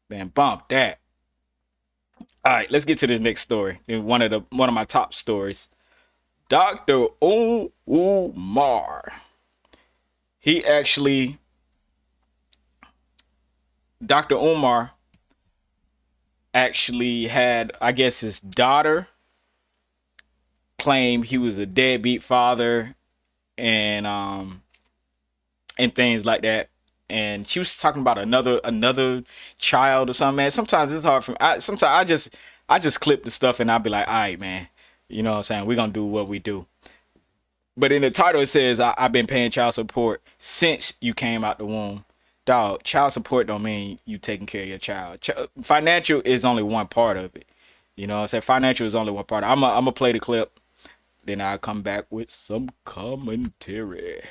Man, bump that. All right, let's get to this next story. One of my top stories. Dr. Umar. He actually Dr. Umar actually had, I guess, his daughter claim he was a deadbeat father and and things like that. And she was talking about another child or something. Man, sometimes it's hard for me. Sometimes I just clip the stuff and I'll be like, all right, man, you know what I'm saying? We're gonna do what we do. But in the title it says I've been paying child support since you came out the womb. Dog, child support don't mean you taking care of your child. Financial is only one part of it. You know what I'm saying? Financial is only one part. I'm gonna play the clip, then I'll come back with some commentary.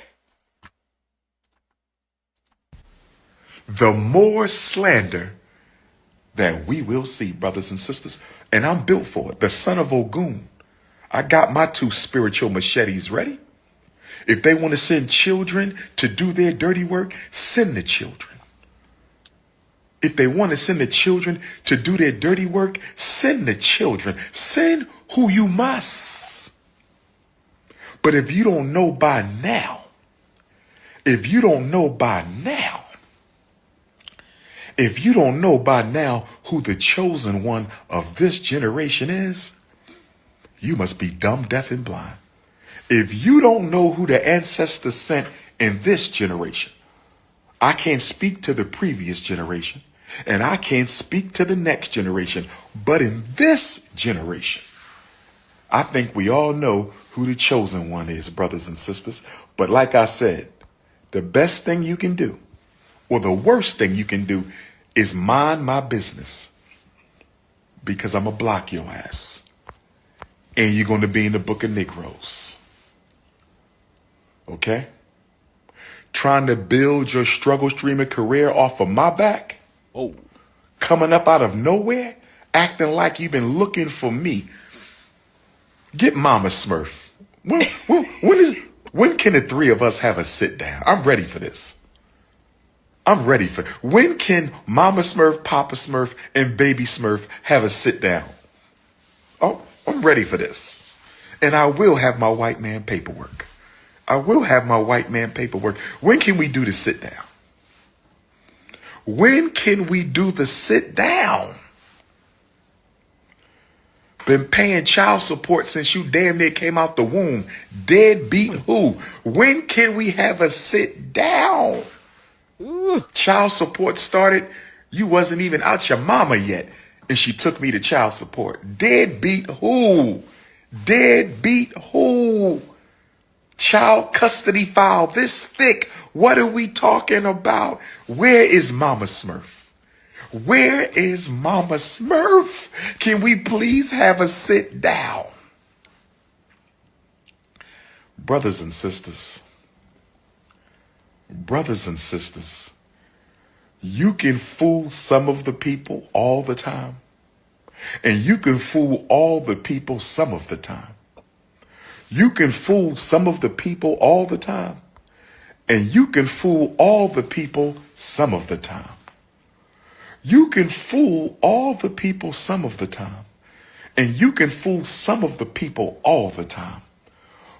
The more slander that we will see, brothers and sisters, and I'm built for it. The son of Ogun. I got my two spiritual machetes ready. If they want to send children to do their dirty work, send the children. If they want to send the children to do their dirty work, send the children. Send who you must. But if you don't know by now, if you don't know by now, if you don't know by now who the chosen one of this generation is, you must be dumb, deaf, and blind. If you don't know who the ancestors sent in this generation, I can't speak to the previous generation, and I can't speak to the next generation. But in this generation, I think we all know who the chosen one is, brothers and sisters. But like I said, the best thing you can do, or the worst thing you can do, is mind my business, because I'm going to block your ass. And you're going to be in the book of Negroes. Okay? Trying to build your struggle streamer career off of my back, Oh, coming up out of nowhere, acting like you've been looking for me. Get Mama Smurf. When can the three of us have a sit down? I'm ready for this. I'm ready for when can Mama Smurf, Papa Smurf, and Baby Smurf have a sit down? Oh, I'm ready for this. And I will have my white man paperwork. I will have my white man paperwork. When can we do the sit down? When can we do the sit down? Been paying child support since you damn near came out the womb. Deadbeat who? When can we have a sit down? ooh. Child support started, you wasn't even out your mama yet, and she took me to child support. Deadbeat who? Deadbeat who? Child custody file this thick. What are we talking about? Where is Mama Smurf? Where is Mama Smurf? Can we please have a sit down? Brothers and sisters, brothers and sisters, you can fool some of the people all the time, and you can fool all the people some of the time. You can fool some of the people all the time, and you can fool all the people some of the time. You can fool all the people some of the time, and you can fool some of the people all the time.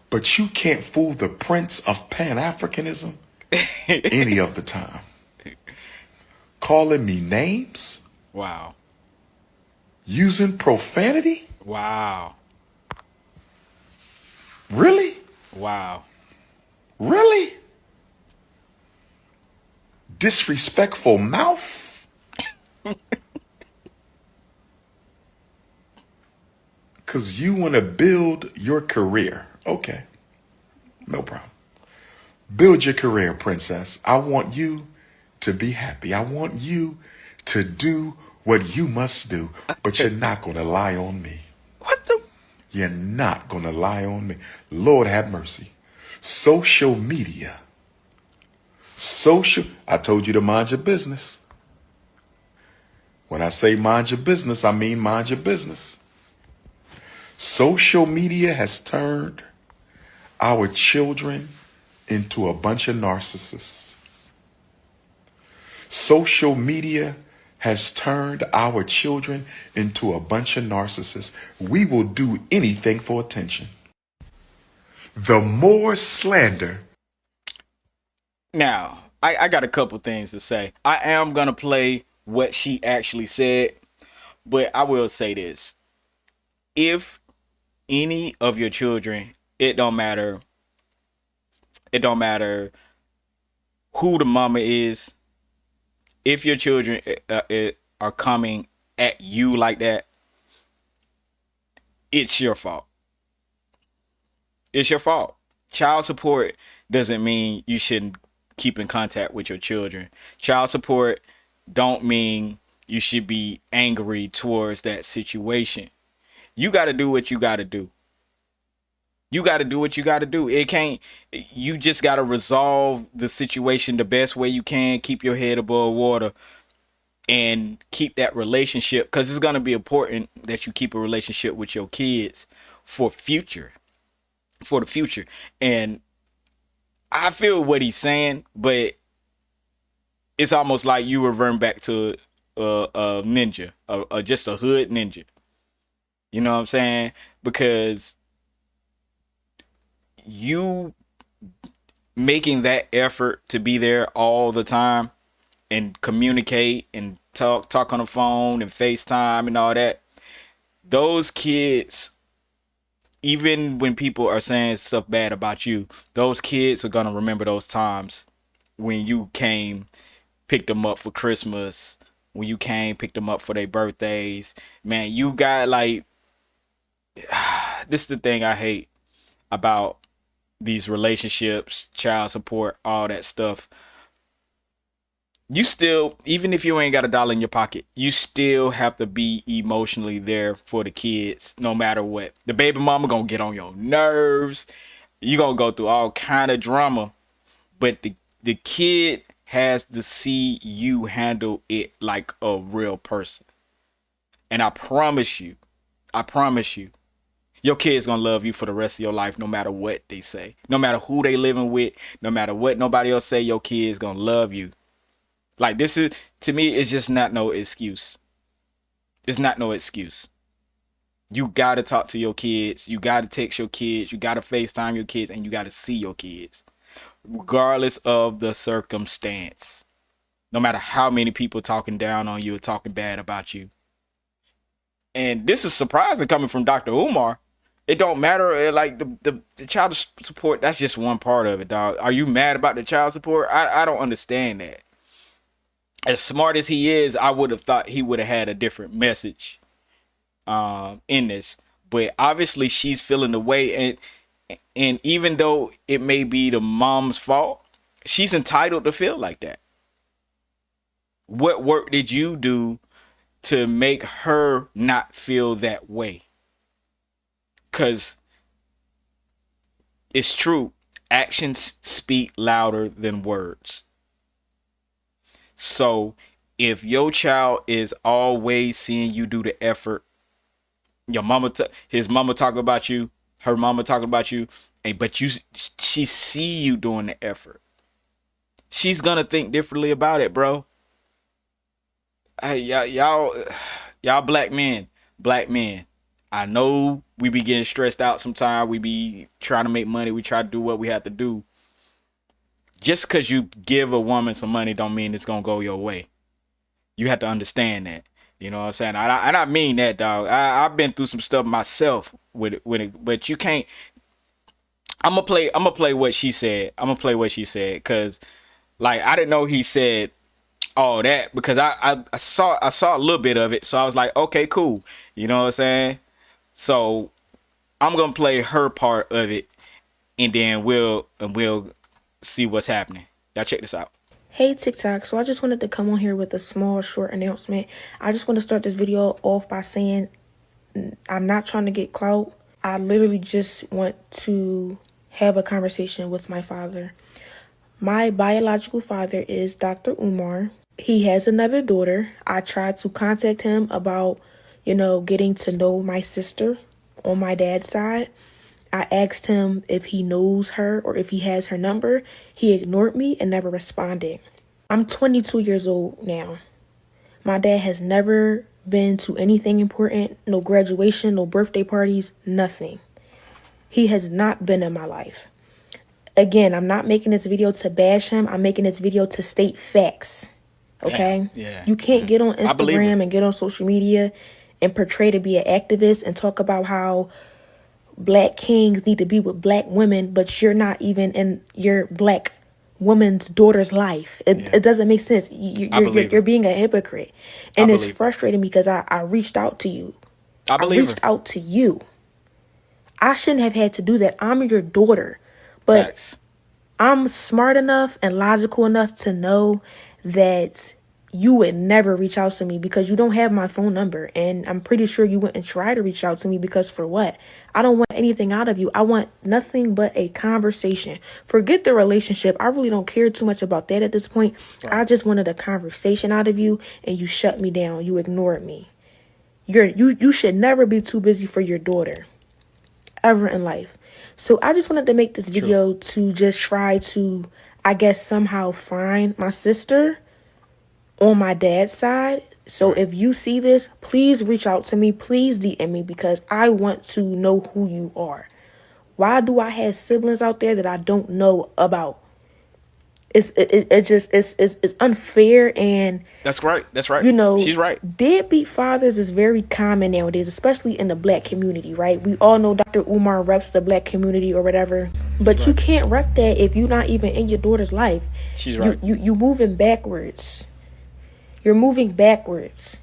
But you can't fool the prince of Pan-Africanism any of the time. Calling me names, Wow. using profanity? Wow. Really? Wow. Really? Disrespectful mouth? Because you want to build your career. Okay, no problem. Build your career, princess. I want you to be happy. I want you to do what you must do, but you're not going to lie on me. What the? You're not going to lie on me. Lord have mercy. Social media. I told you to mind your business. When I say mind your business, I mean mind your business. Social media has turned our children into a bunch of narcissists. Social media has turned our children into a bunch of narcissists. We will do anything for attention. The more slander. Now, I got a couple things to say. I am gonna play what she actually said, but I will say this. If any of your children, it don't matter who the mama is, if your children are coming at you like that, it's your fault. It's your fault. Child support doesn't mean you shouldn't keep in contact with your children. Child support don't mean you should be angry towards that situation. You got to do what you got to do. You got to do what you got to do. It can't, you just got to resolve the situation the best way you can. Keep your head above water and keep that relationship, because it's going to be important that you keep a relationship with your kids for the future. And I feel what he's saying, but it's almost like you reverting back to a ninja, just a hood ninja. You know what I'm saying? Because you making that effort to be there all the time and communicate and talk on the phone and FaceTime and all that, those kids, even when people are saying stuff bad about you, those kids are gonna remember those times when you came, picked them up for Christmas, when you came, picked them up for their birthdays. Man, you got like, this is the thing I hate about these relationships, child support, all that stuff. You still, even if you ain't got $1 in your pocket, you still have to be emotionally there for the kids, no matter what. The baby mama gonna get on your nerves. You gonna go through all kind of drama, but the kid has to see you handle it like a real person. And I promise you, your kid's gonna love you for the rest of your life, no matter what they say, no matter who they living with, no matter what nobody else say. Your kid's gonna love you. Like, this is, to me, it's just not no excuse. It's not no excuse. You gotta talk to your kids. You gotta text your kids. You gotta FaceTime your kids, and you gotta see your kids, regardless of the circumstance. No matter how many people talking down on you or talking bad about you. And this is surprising coming from Dr. Umar. It don't matter, like the child support, that's just one part of it, dog. Are you mad about the child support? I don't understand that. As smart as he is, I would have thought he would have had a different message in this. But obviously she's feeling the way, and even though it may be the mom's fault, she's entitled to feel like that. What work did you do to make her not feel that way? Because it's true, actions speak louder than words. So if your child is always seeing you do the effort, your mama, his mama talking about you, her mama talking about you, but she see you doing the effort, she's gonna think differently about it, bro. Hey, y'all black men. I know we be getting stressed out sometimes. We be trying to make money. We try to do what we have to do. Just because you give a woman some money don't mean it's gonna go your way. You have to understand that. You know what I'm saying? And I mean that, dog. I've been through some stuff myself with it, but you can't. I'm gonna play what she said. Because, like, I didn't know he said all that, because I saw a little bit of it, so I was like, okay, cool. You know what I'm saying? So I'm gonna play her part of it, and then we'll see what's happening. Y'all check this out. Hey TikTok, so I just wanted to come on here with a small short announcement. I just want to start this video off by saying I'm not trying to get clout. I literally just want to have a conversation with my father. My biological father is Dr. Umar. He has another daughter. I tried to contact him about, getting to know my sister on my dad's side. I asked him if he knows her or if he has her number. He ignored me and never responded. I'm 22 years old now. My dad has never been to anything important, no graduation, no birthday parties, nothing. He has not been in my life. Again, I'm not making this video to bash him. I'm making this video to state facts. Okay? Yeah. You can't get on I believe Instagram her. and get on social media and portray to be an activist and talk about how black kings need to be with black women, but you're not even in your black woman's daughter's life. It doesn't make sense. You're being a hypocrite. And it's frustrating because I reached out to you. I reached out to you. I shouldn't have had to do that. I'm your daughter. But Facts. I'm smart enough and logical enough to know that you would never reach out to me because you don't have my phone number. And I'm pretty sure you wouldn't try to reach out to me because for what? I don't want anything out of you. I want nothing but a conversation. Forget the relationship. I really don't care too much about that at this point. Right. I just wanted a conversation out of you and you shut me down. You ignored me. You should never be too busy for your daughter ever in life. So I just wanted to make this video to just try to, I guess, somehow find my sister on my dad's side. So if you see this, please reach out to me. Please DM me because I want to know who you are. Why do I have siblings out there that I don't know about? It's unfair, and that's right. You know, she's right. Deadbeat fathers is very common nowadays, especially in the black community, right? We all know Dr. Umar reps the black community or whatever, but you can't rep that if you're not even in your daughter's life. She's right. You moving backwards. You're moving backwards.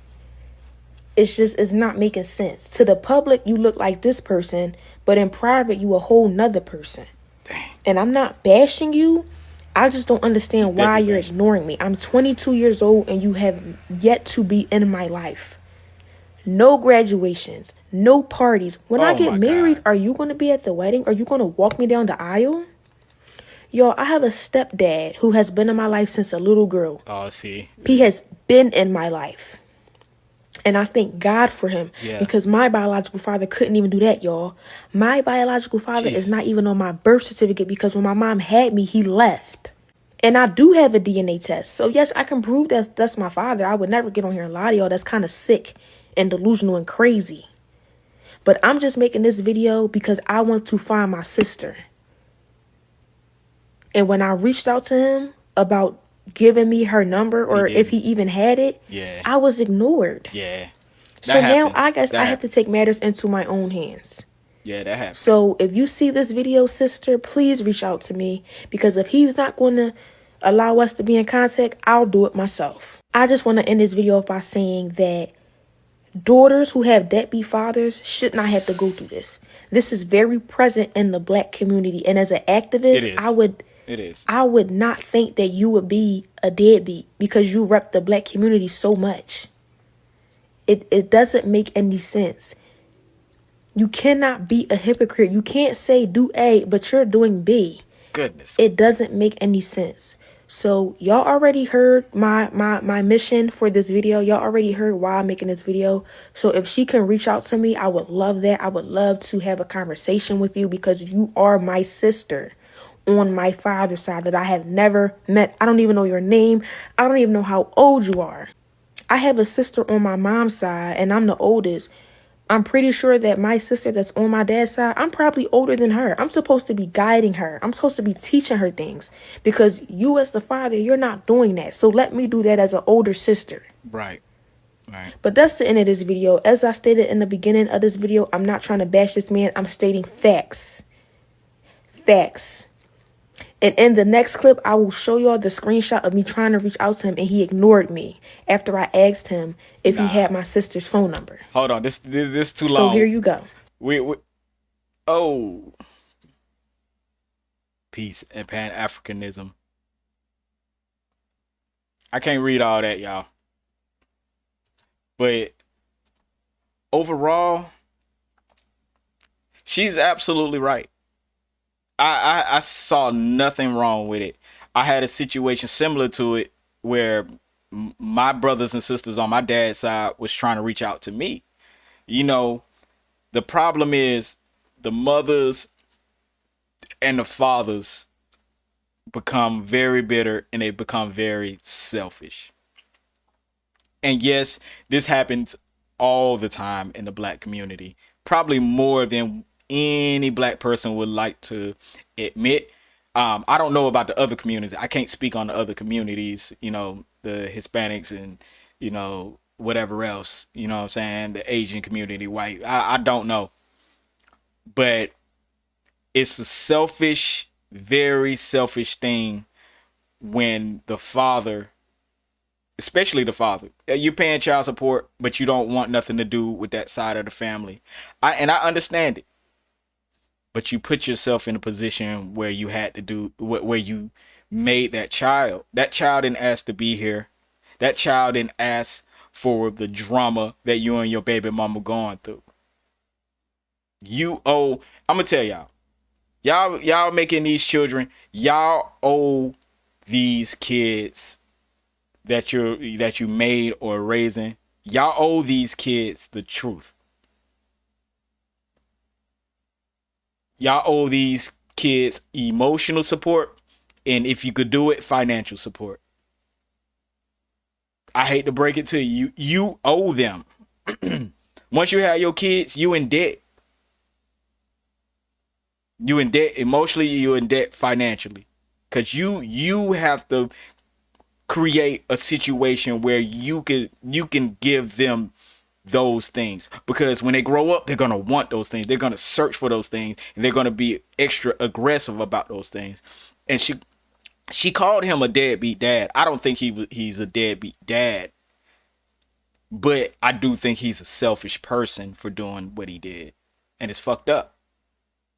It's not making sense. To the public, you look like this person, but in private, you a whole nother person. Dang. And I'm not bashing you. I just don't understand why you're ignoring me. I'm 22 years old and you have yet to be in my life. No graduations, no parties. When I get married, are you going to be at the wedding? Are you going to walk me down the aisle? Yo, I have a stepdad who has been in my life since a little girl. Oh, see. He has been in my life. And I thank God for him because my biological father couldn't even do that, y'all. My biological father is not even on my birth certificate because when my mom had me, he left. And I do have a DNA test. So, yes, I can prove that that's my father. I would never get on here and lie to y'all. That's kind of sick and delusional and crazy. But I'm just making this video because I want to find my sister. And when I reached out to him about giving me her number or if he even had it, I was ignored. So now I guess I have to take matters into my own hands. Yeah, that happens. So if you see this video, sister, please reach out to me because if he's not going to allow us to be in contact, I'll do it myself. I just want to end this video off by saying that daughters who have deadbeat fathers should not have to go through this. This is very present in the black community. And as an activist, I would not think that you would be a deadbeat because you rep the black community so much. It doesn't make any sense. You cannot be a hypocrite. You can't say do A, but you're doing B. Goodness. It doesn't make any sense. So y'all already heard my mission for this video. Y'all already heard why I'm making this video. So if she can reach out to me, I would love that. I would love to have a conversation with you because you are my sister on my father's side that I have never met. I don't even know your name. I don't even know how old you are. I have a sister on my mom's side and I'm the oldest. I'm pretty sure that my sister that's on my dad's side, I'm probably older than her. I'm supposed to be guiding her. I'm supposed to be teaching her things because you as the father, you're not doing that. So let me do that as an older sister. Right. But that's the end of this video. As I stated in the beginning of this video, I'm not trying to bash this man. I'm stating facts. Facts. And in the next clip, I will show y'all the screenshot of me trying to reach out to him and he ignored me after I asked him if he had my sister's phone number. Hold on, this too long. So here you go. Peace and Pan-Africanism. I can't read all that, y'all. But overall, she's absolutely right. I saw nothing wrong with it. I had a situation similar to it where my brothers and sisters on my dad's side was trying to reach out to me. You know, the problem is the mothers and the fathers become very bitter and they become very selfish. And yes, this happens all the time in the black community, probably more than any black person would like to admit. I don't know about the other communities. I can't speak on the other communities, the Hispanics and, whatever else, what I'm saying, the Asian community, white. I don't know. But it's a selfish, very selfish thing when the father, especially the father, you're paying child support, but you don't want nothing to do with that side of the family. I understand it, but you put yourself in a position where you had to do where you made that child. That child didn't ask to be here. That child didn't ask for the drama that you and your baby mama going through. You owe. I'm gonna tell y'all making these children. Y'all owe these kids that you made or raising. Y'all owe these kids the truth. Y'all owe these kids emotional support, and if you could do it, financial support. I hate to break it to you, you owe them. Once you have your kids, you in debt. You in debt emotionally, you in debt financially. Cause you have to create a situation where you can give them those things, because when they grow up, they're going to want those things, they're going to search for those things, and they're going to be extra aggressive about those things. And she called him a deadbeat dad. I don't think he's a deadbeat dad, but I do think he's a selfish person for doing what he did, and it's fucked up.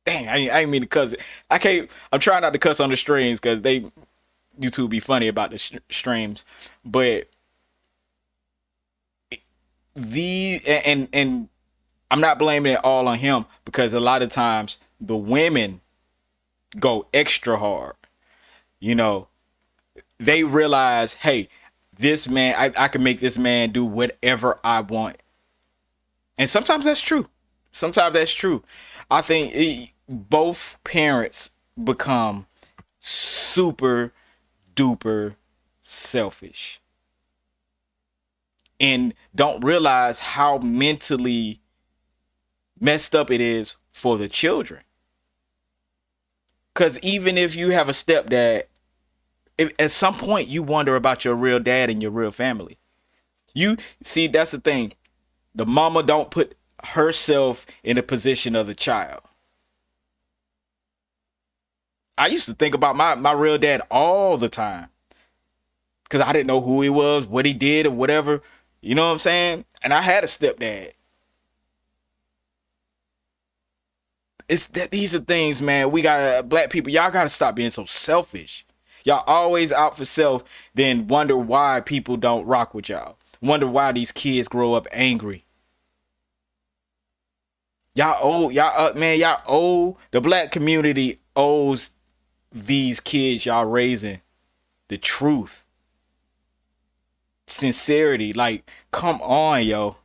Dang, I ain't mean to cuss it. I'm trying not to cuss on the streams because they YouTube be funny about the streams, but and I'm not blaming it all on him, because a lot of times the women go extra hard. You know, they realize, hey, this man, I can make this man do whatever I want. And sometimes that's true. Sometimes that's true. I think both parents become super duper selfish and don't realize how mentally messed up it is for the children. Because even if you have a stepdad, at some point you wonder about your real dad and your real family. You see, that's the thing. The mama don't put herself in the position of the child. I used to think about my real dad all the time, because I didn't know who he was, what he did, or whatever. You know what I'm saying? And I had a stepdad. It's that these are things, man. We gotta, black people, y'all gotta stop being so selfish. Y'all always out for self, then wonder why people don't rock with y'all. Wonder why these kids grow up angry. Y'all owe the black community owes these kids y'all raising the truth, sincerity. Like, come on, yo.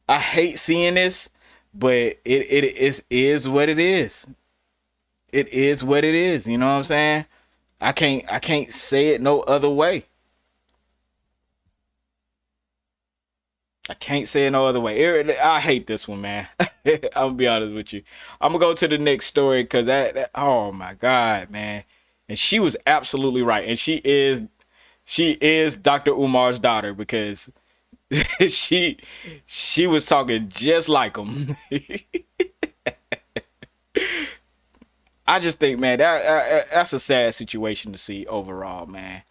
I hate seeing this, but it is what it is. It is what it is. You know what I'm saying? I can't say it no other way. I can't say it no other way. I hate this one, man. I'm gonna be honest with you. I'm gonna go to the next story, because that oh my god, man. And she was absolutely right, and she is Dr. Umar's daughter, because she she was talking just like him. I just think, man, that's a sad situation to see overall, man.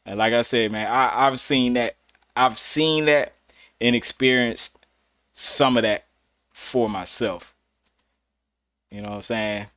And like I said, man, I've seen that. I've seen that and experienced some of that for myself. You know what I'm saying?